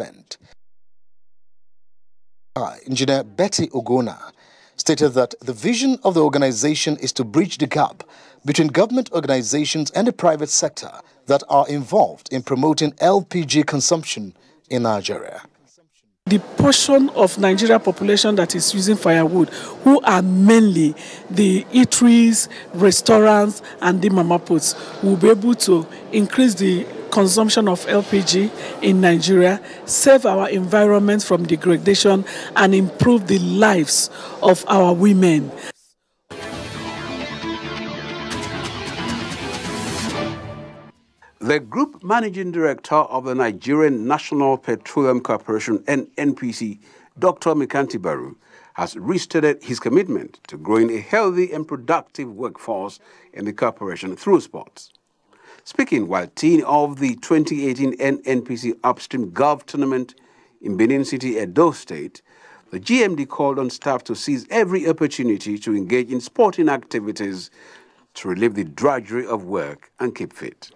event. Engineer Betty Ogona stated that the vision of the organization is to bridge the gap between government organizations and the private sector that are involved in promoting LPG consumption in Nigeria. The portion of Nigeria population that is using firewood, who are mainly the eateries, restaurants, and the mama puts, will be able to increase the consumption of LPG in Nigeria, save our environment from degradation, and improve the lives of our women. The Group Managing Director of the Nigerian National Petroleum Corporation, NNPC, Dr. Mekanti Baru, has restated his commitment to growing a healthy and productive workforce in the corporation through sports. Speaking while teeing off the 2018 NNPC Upstream Golf Tournament in Benin City, Edo State, the GMD called on staff to seize every opportunity to engage in sporting activities to relieve the drudgery of work and keep fit.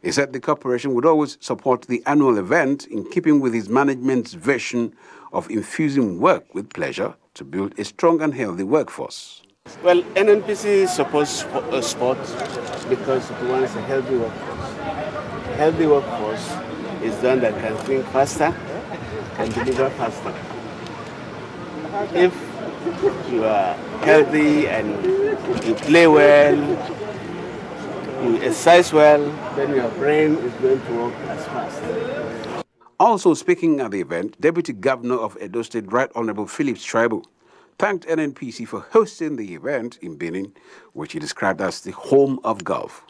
He said the corporation would always support the annual event in keeping with his management's vision of infusing work with pleasure to build a strong and healthy workforce. Well, NNPC supports sport because it wants a healthy workforce. A healthy workforce is one that can think faster, can deliver faster. If you are healthy and you play well, you exercise well, then your brain is going to work as fast. Also speaking at the event, Deputy Governor of Edo State, Right Honorable Philip Tribal, thanked NNPC for hosting the event in Benin, which he described as the home of golf.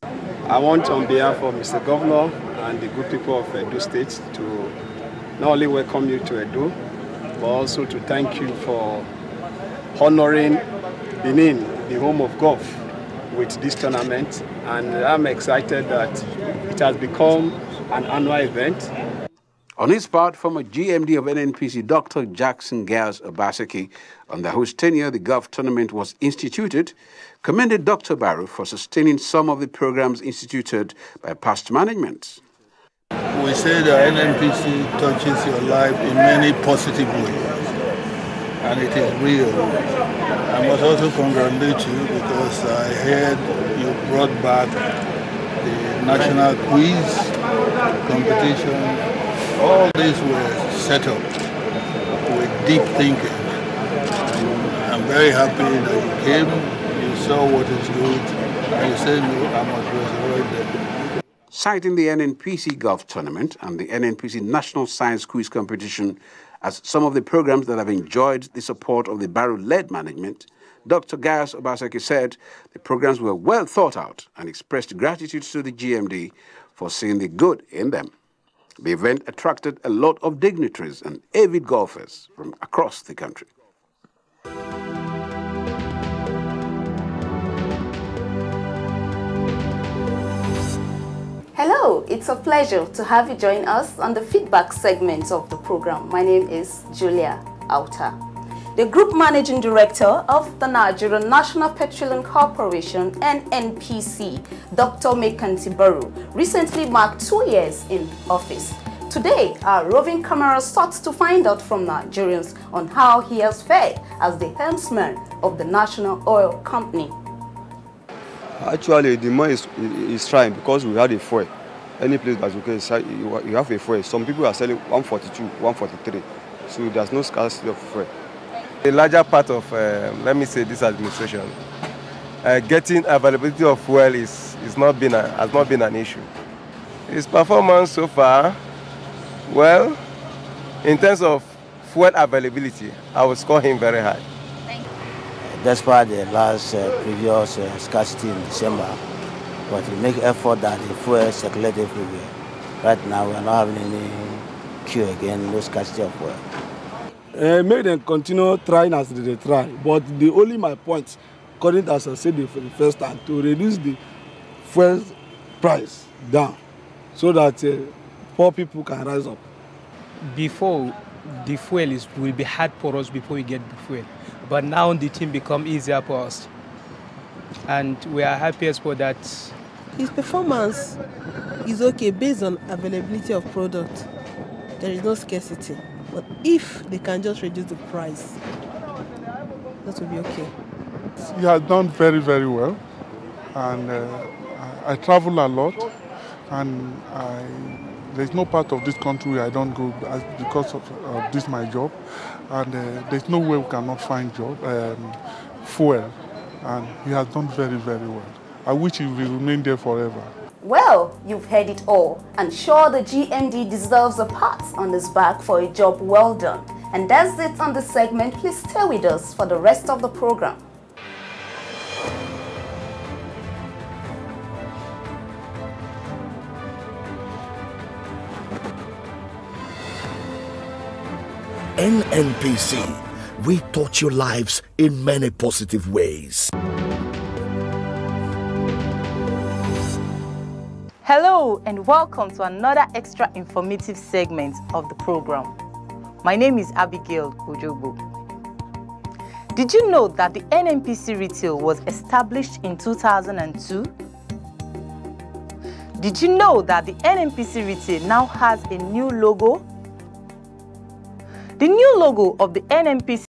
I want on behalf of Mr. Governor and the good people of Edo State to not only welcome you to Edo, but also to thank you for honoring Benin, the home of golf, with this tournament, and I'm excited that it has become an annual event. On his part, former GMD of NNPC, Dr. Jackson Gales Obaseki, under whose tenure the golf tournament was instituted, commended Dr. Barrow for sustaining some of the programs instituted by past management. We say that NNPC touches your life in many positive ways, and it is real. I must also congratulate you because I heard you brought back the national quiz competition. All these were set up with deep thinking. I'm very happy that you came, you saw what is good, and you said, I must resurrect them. Citing the NNPC Golf Tournament and the NNPC National Science Quiz Competition as some of the programs that have enjoyed the support of the Barrow-led management, Dr. Gaius Obaseki said the programs were well thought out and expressed gratitude to the GMD for seeing the good in them. The event attracted a lot of dignitaries and avid golfers from across the country. Hello, it's a pleasure to have you join us on the feedback segment of the program. My name is Julia Auta. The Group Managing Director of the Nigerian National Petroleum Corporation, NNPC, Dr. Mekanti Baru, recently marked 2 years in office. Today, our roving camera sought to find out from Nigerians on how he has fared as the helmsman of the National Oil Company. Actually, the money is trying because we had a fuel. Any place that's okay, you have a fuel. Some people are selling 142, 143. So there's no scarcity of fuel. The larger part of, let me say, this administration, getting availability of fuel has not been an issue. His performance so far, well, in terms of fuel availability, I would score him very high. Despite the last previous scarcity in December, but we make effort that the fuel circulate everywhere. Right now, we are not having any queue again, no scarcity of fuel. Make them continue trying as they try, but only my point, according to as I said for the first time, to reduce the fuel price down, so that poor people can rise up. Before, the fuel will be hard for us before we get the fuel. But now the team become easier for us. And we are happiest for that. His performance is okay based on availability of product. there is no scarcity. But if they can just reduce the price, that will be okay. He has done very, very well. And I travel a lot. And there's no part of this country I don't go because of this my job. And there's no way we cannot find fuel. And he has done very, very well. I wish he will remain there forever. Well, you've heard it all. And sure, the GMD deserves a pat on his back for a job well done. And that's it on this segment. Please stay with us for the rest of the program. NNPC, we touch your lives in many positive ways. Hello and welcome to another extra informative segment of the program. My name is Abigail Ojogbo. Did you know that the NNPC Retail was established in 2002? Did you know that the NNPC Retail now has a new logo? The new logo of the NNPC